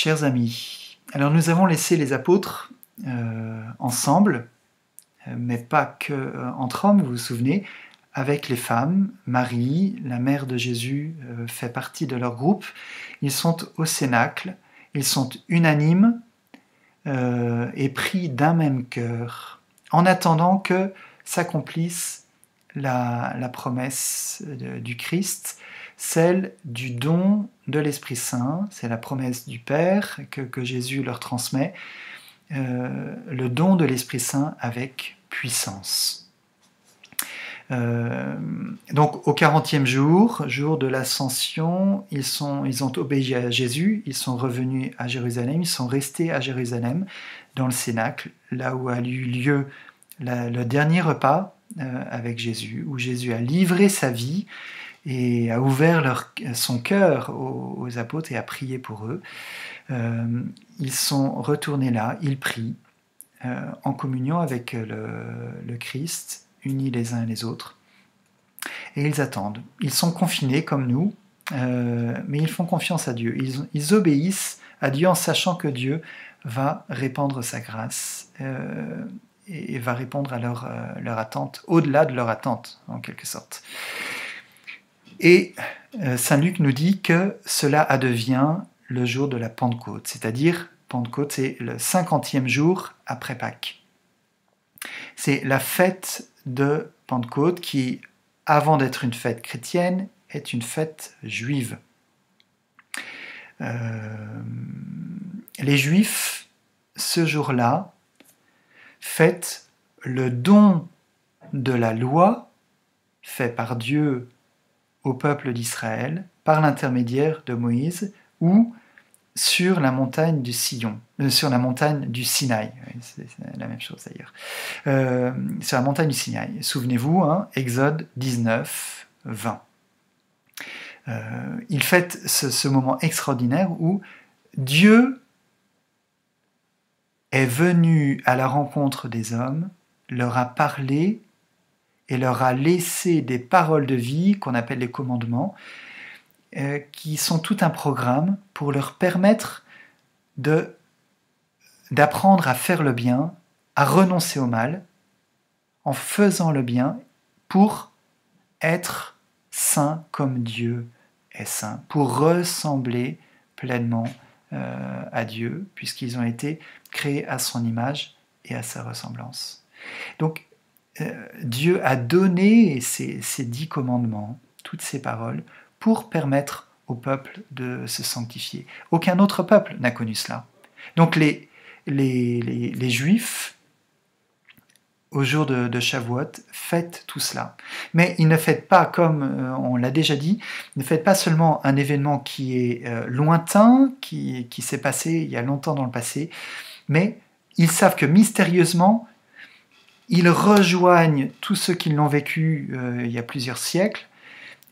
Chers amis, alors nous avons laissé les apôtres ensemble, mais pas que entre hommes, vous vous souvenez, avec les femmes. Marie, la mère de Jésus, fait partie de leur groupe. Ils sont au Cénacle, ils sont unanimes et pris d'un même cœur, en attendant que s'accomplisse la promesse du Christ, celle du don de l'Esprit Saint. C'est la promesse du Père que Jésus leur transmet, le don de l'Esprit Saint avec puissance. Donc au 40e jour de l'Ascension, ils ont obéi à Jésus, ils sont revenus à Jérusalem, ils sont restés à Jérusalem, dans le Cénacle, là où a eu lieu le dernier repas avec Jésus, où Jésus a livré sa vie et a ouvert son cœur aux apôtres et a prié pour eux. Ils sont retournés là, ils prient en communion avec le Christ, unis les uns et les autres, et ils attendent. Ils sont confinés comme nous, mais ils font confiance à Dieu. Ils obéissent à Dieu en sachant que Dieu va répandre sa grâce et va répondre à leur attente, au-delà de leur attente, en quelque sorte. Et Saint Luc nous dit que cela advient le jour de la Pentecôte, c'est-à-dire, Pentecôte, c'est le 50e jour après Pâques. C'est la fête de Pentecôte qui, avant d'être une fête chrétienne, est une fête juive. Les Juifs, ce jour-là, fêtent le don de la loi fait par Dieu au peuple d'Israël par l'intermédiaire de Moïse ou sur la montagne du Sinaï, c'est la même chose d'ailleurs, sur la montagne du Sinaï. Souvenez-vous, Exode 19, 20. Il fête ce moment extraordinaire où Dieu est venu à la rencontre des hommes, leur a parlé et leur a laissé des paroles de vie qu'on appelle les commandements, qui sont tout un programme pour leur permettre d'apprendre à faire le bien, à renoncer au mal, en faisant le bien pour être saint comme Dieu est saint, pour ressembler pleinement à Dieu, puisqu'ils ont été créés à son image et à sa ressemblance. Donc, Dieu a donné ces 10 commandements, toutes ces paroles, pour permettre au peuple de se sanctifier. Aucun autre peuple n'a connu cela. Donc les Juifs, au jour de Shavuot, fêtent tout cela. Mais ils ne fêtent pas, comme on l'a déjà dit, ne fêtent pas seulement un événement qui est lointain, qui s'est passé il y a longtemps dans le passé, mais ils savent que mystérieusement, ils rejoignent tous ceux qui l'ont vécu il y a plusieurs siècles,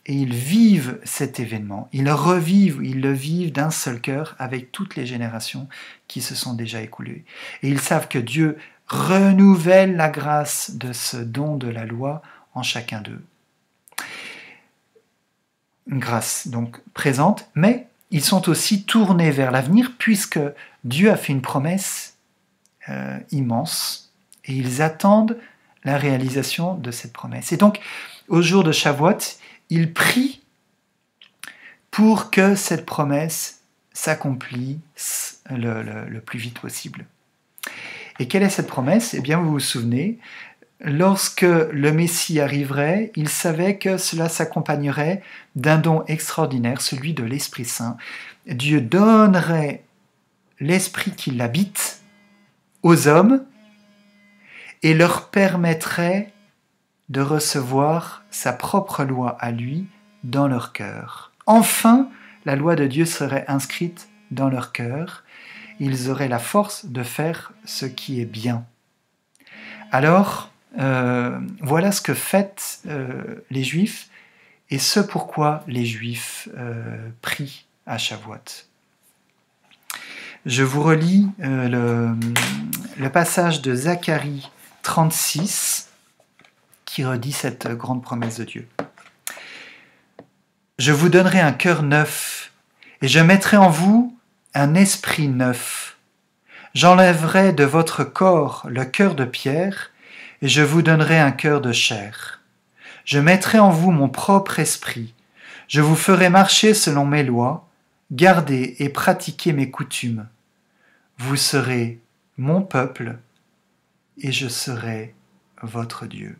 et ils vivent cet événement, ils le vivent d'un seul cœur avec toutes les générations qui se sont déjà écoulées. Et ils savent que Dieu renouvelle la grâce de ce don de la loi en chacun d'eux. Une grâce donc présente, mais ils sont aussi tournés vers l'avenir puisque Dieu a fait une promesse immense et ils attendent la réalisation de cette promesse. Et donc, au jour de Shavuot, ils prient pour que cette promesse s'accomplisse le plus vite possible. Et quelle est cette promesse ? Eh bien, vous vous souvenez, lorsque le Messie arriverait, il savait que cela s'accompagnerait d'un don extraordinaire, celui de l'Esprit Saint. Dieu donnerait l'Esprit qui l'habite aux hommes et leur permettrait de recevoir sa propre loi à lui dans leur cœur. Enfin, la loi de Dieu serait inscrite dans leur cœur. Ils auraient la force de faire ce qui est bien. Alors, voilà ce que fêtent les Juifs et ce pourquoi les Juifs prient à Shavuot. Je vous relis le passage de Zacharie 36 qui redit cette grande promesse de Dieu. « Je vous donnerai un cœur neuf, et je mettrai en vous un esprit neuf. J'enlèverai de votre corps le cœur de pierre, et je vous donnerai un cœur de chair. Je mettrai en vous mon propre esprit. Je vous ferai marcher selon mes lois, garder et pratiquer mes coutumes. Vous serez mon peuple, et je serai votre Dieu.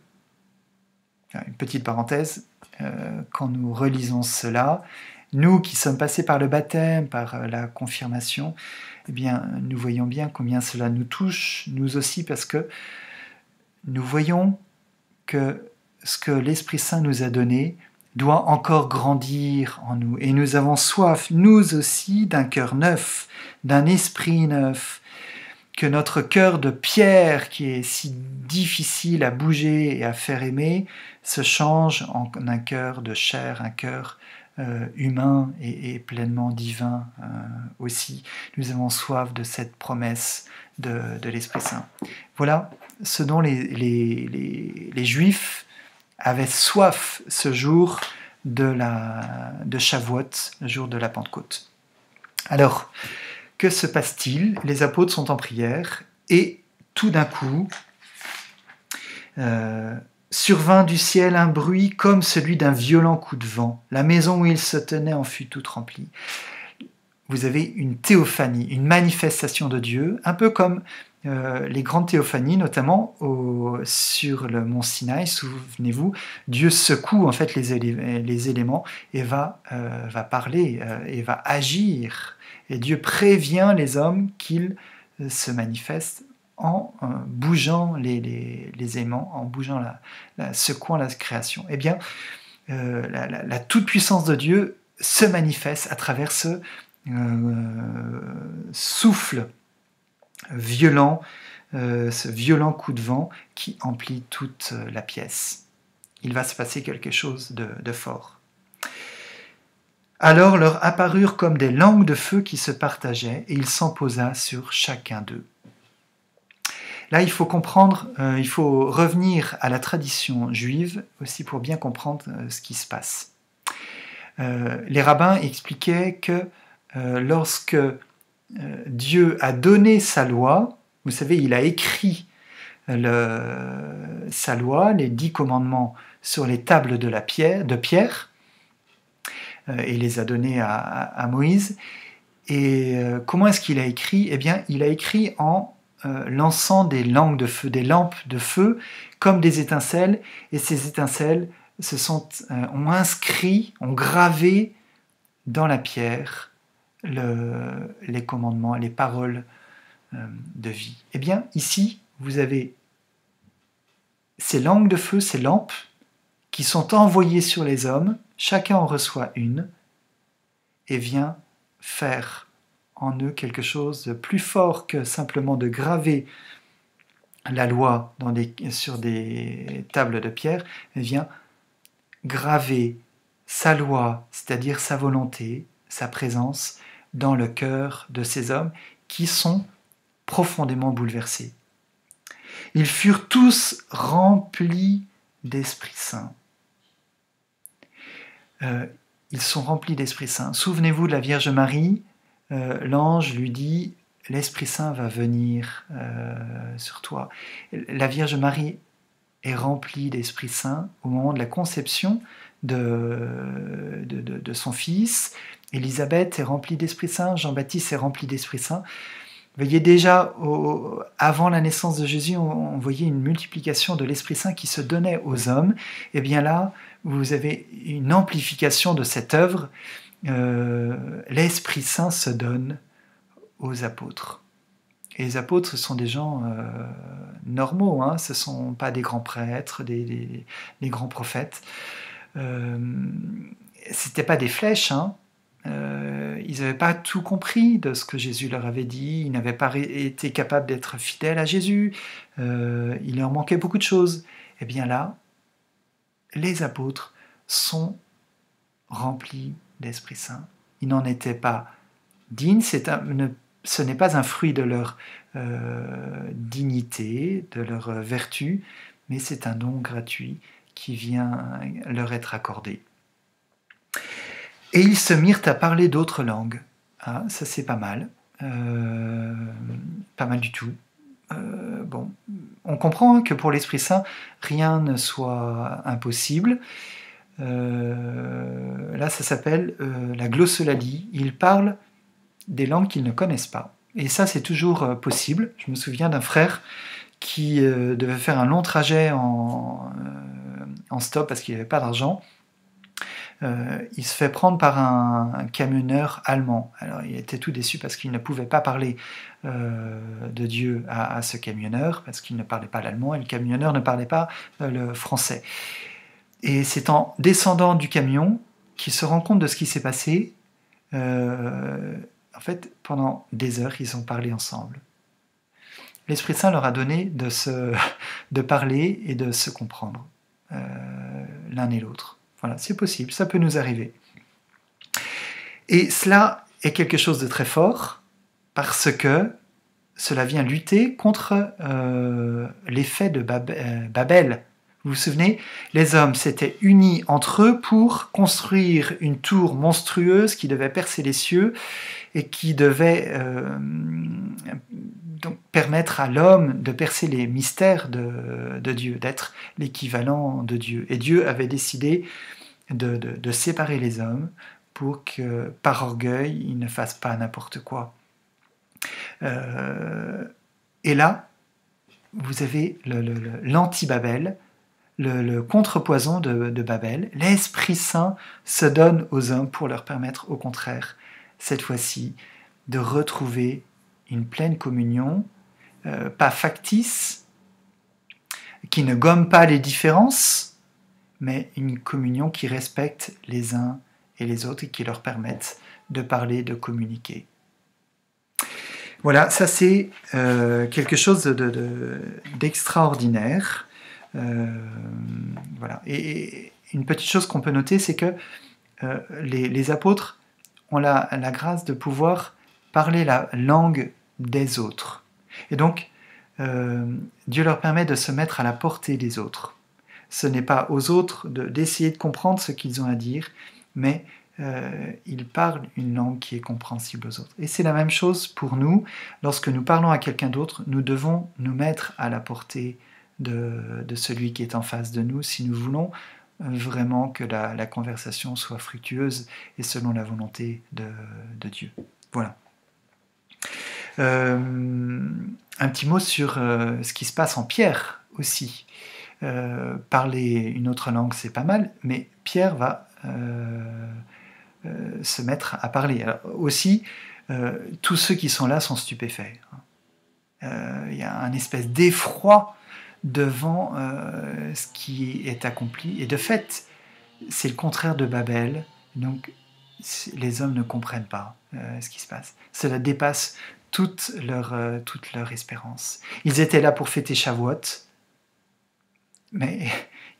Une petite parenthèse, quand nous relisons cela, nous qui sommes passés par le baptême, par la confirmation, eh bien, nous voyons bien combien cela nous touche, nous aussi, parce que nous voyons que ce que l'Esprit Saint nous a donné doit encore grandir en nous. Et nous avons soif, nous aussi, d'un cœur neuf, d'un esprit neuf, que notre cœur de pierre, qui est si difficile à bouger et à faire aimer, se change en un cœur de chair, un cœur humain et pleinement divin aussi. Nous avons soif de cette promesse de l'Esprit Saint. Voilà ce dont les Juifs avaient soif ce jour de Shavuot, le jour de la Pentecôte. Alors, que se passe-t-il? Les apôtres sont en prière et tout d'un coup, survint du ciel un bruit comme celui d'un violent coup de vent. La maison où ils se tenaient en fut toute remplie. Vous avez une théophanie, une manifestation de Dieu, un peu comme les grandes théophanies, notamment sur le mont Sinaï. Souvenez-vous, Dieu secoue en fait les éléments et va parler et va agir. Et Dieu prévient les hommes qu'ils se manifestent en bougeant les aimants, en bougeant secouant la création. Eh bien, la toute-puissance de Dieu se manifeste à travers ce souffle violent, ce violent coup de vent qui emplit toute la pièce. Il va se passer quelque chose de fort. Alors leur apparurent comme des langues de feu qui se partageaient, et il s'en posa sur chacun d'eux. Là, il faut comprendre, il faut revenir à la tradition juive aussi pour bien comprendre ce qui se passe. Les rabbins expliquaient que lorsque Dieu a donné sa loi, vous savez, il a écrit sa loi, les 10 commandements sur les tables de pierre, et les a donnés à Moïse. Et comment est-ce qu'il a écrit? Eh bien, il a écrit en lançant des langues de feu, des lampes de feu, comme des étincelles, et ces étincelles ont inscrit, ont gravé dans la pierre les commandements, les paroles de vie. Eh bien, ici, vous avez ces langues de feu, ces lampes, qui sont envoyées sur les hommes, chacun en reçoit une, et vient faire en eux quelque chose de plus fort que simplement de graver la loi sur des tables de pierre, elle vient graver sa loi, c'est-à-dire sa volonté, sa présence, dans le cœur de ces hommes qui sont profondément bouleversés. Ils furent tous remplis d'Esprit Saint. Ils sont remplis d'Esprit Saint. Souvenez-vous de la Vierge Marie, l'ange lui dit « L'Esprit Saint va venir sur toi ». La Vierge Marie est remplie d'Esprit Saint au moment de la conception de son fils. Élisabeth est remplie d'Esprit Saint, Jean-Baptiste est rempli d'Esprit Saint. Vous voyez déjà, avant la naissance de Jésus, on voyait une multiplication de l'Esprit Saint qui se donnait aux hommes. Et bien là, vous avez une amplification de cette œuvre. L'Esprit Saint se donne aux apôtres. Et les apôtres, ce sont des gens normaux, hein, ce ne sont pas des grands prêtres, des grands prophètes. Ce n'étaient pas des flèches, hein. Ils n'avaient pas tout compris de ce que Jésus leur avait dit, ils n'avaient pas été capables d'être fidèles à Jésus, il leur manquait beaucoup de choses. Et bien là, les apôtres sont remplis d'Esprit Saint. Ils n'en étaient pas dignes, ce n'est pas un fruit de leur dignité, de leur vertu, mais c'est un don gratuit qui vient leur être accordé. Et ils se mirent à parler d'autres langues, Ah, ça c'est pas mal. Pas mal du tout. Bon, on comprend que pour l'Esprit Saint, rien ne soit impossible. Là, ça s'appelle la glossolalie. Ils parlent des langues qu'ils ne connaissent pas. Et ça, c'est toujours possible. Je me souviens d'un frère qui devait faire un long trajet en stop parce qu'il n'avait pas d'argent. Il se fait prendre par un camionneur allemand. Alors il était tout déçu parce qu'il ne pouvait pas parler de Dieu à ce camionneur, parce qu'il ne parlait pas l'allemand et le camionneur ne parlait pas le français. Et c'est en descendant du camion qu'il se rend compte de ce qui s'est passé. En fait, pendant des heures, ils ont parlé ensemble. L'Esprit Saint leur a donné de parler et de se comprendre l'un et l'autre. Voilà, c'est possible, ça peut nous arriver. Et cela est quelque chose de très fort parce que cela vient lutter contre l'effet de Babel. Vous vous souvenez, les hommes s'étaient unis entre eux pour construire une tour monstrueuse qui devait percer les cieux et qui devait donc permettre à l'homme de percer les mystères de Dieu, d'être l'équivalent de Dieu. Et Dieu avait décidé de séparer les hommes pour que, par orgueil, ils ne fassent pas n'importe quoi. Et là, vous avez l'anti-Babel, le contrepoison de Babel. L'Esprit Saint se donne aux hommes pour leur permettre, au contraire, cette fois-ci, de retrouver une pleine communion, pas factice, qui ne gomme pas les différences, mais une communion qui respecte les uns et les autres et qui leur permette de parler, de communiquer. Voilà, ça c'est quelque chose d'extraordinaire. Voilà. Et une petite chose qu'on peut noter, c'est que les apôtres ont la grâce de pouvoir parler la langue des autres. Et donc, Dieu leur permet de se mettre à la portée des autres. Ce n'est pas aux autres d'essayer de comprendre ce qu'ils ont à dire, mais ils parlent une langue qui est compréhensible aux autres. Et c'est la même chose pour nous. Lorsque nous parlons à quelqu'un d'autre, nous devons nous mettre à la portée de celui qui est en face de nous si nous voulons vraiment que la conversation soit fructueuse et selon la volonté de Dieu. Voilà. Un petit mot sur ce qui se passe en Pierre aussi. Parler une autre langue, c'est pas mal, mais Pierre va se mettre à parler. Alors, aussi, tous ceux qui sont là sont stupéfaits. Il y a un espèce d'effroi devant ce qui est accompli. Et de fait, c'est le contraire de Babel. Donc, les hommes ne comprennent pas ce qui se passe. Cela dépasse toute leur espérance. Ils étaient là pour fêter Shavuot, mais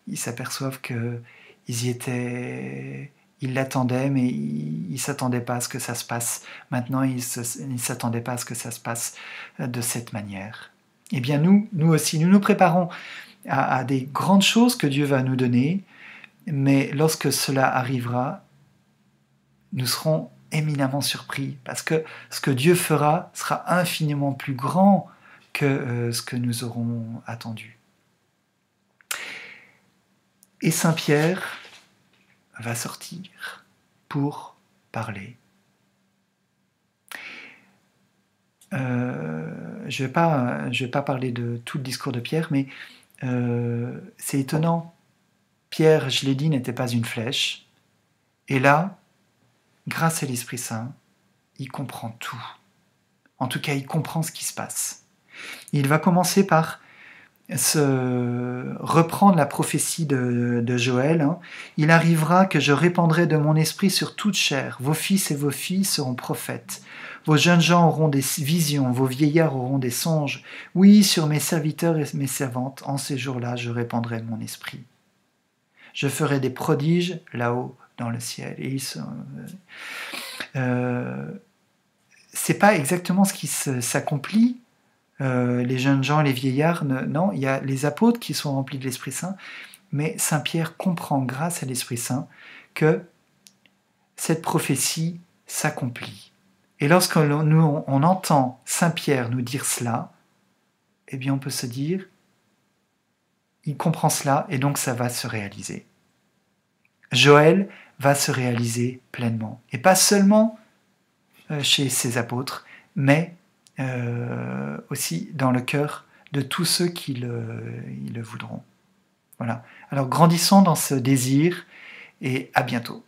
ils s'aperçoivent qu'ils y étaient, ils l'attendaient, mais ils ne s'attendaient pas à ce que ça se passe. Maintenant, ils ne s'attendaient pas à ce que ça se passe de cette manière. Eh bien, nous aussi, nous nous préparons à des grandes choses que Dieu va nous donner, mais lorsque cela arrivera, nous serons éminemment surpris, parce que ce que Dieu fera sera infiniment plus grand que ce que nous aurons attendu. Et Saint Pierre va sortir pour parler. Je vais pas parler de tout le discours de Pierre, mais c'est étonnant. Pierre, je l'ai dit, n'était pas une flèche. Et là, grâce à l'Esprit Saint, il comprend tout. En tout cas, il comprend ce qui se passe. Il va commencer par reprendre la prophétie de Joël. Il arrivera que je répandrai de mon esprit sur toute chair. Vos fils et vos filles seront prophètes. Vos jeunes gens auront des visions, vos vieillards auront des songes. Oui, sur mes serviteurs et mes servantes, en ces jours-là, je répandrai mon esprit. Je ferai des prodiges là-haut dans le ciel. Et c'est pas exactement ce qui s'accomplit. Les jeunes gens, les vieillards, non, il y a les apôtres qui sont remplis de l'Esprit Saint, mais Saint Pierre comprend grâce à l'Esprit Saint que cette prophétie s'accomplit. Et lorsque on entend Saint Pierre nous dire cela, eh bien on peut se dire, il comprend cela et donc ça va se réaliser. Joël va se réaliser pleinement. Et pas seulement chez ses apôtres, mais aussi dans le cœur de tous ceux qui le voudront. Voilà. Alors grandissons dans ce désir et à bientôt.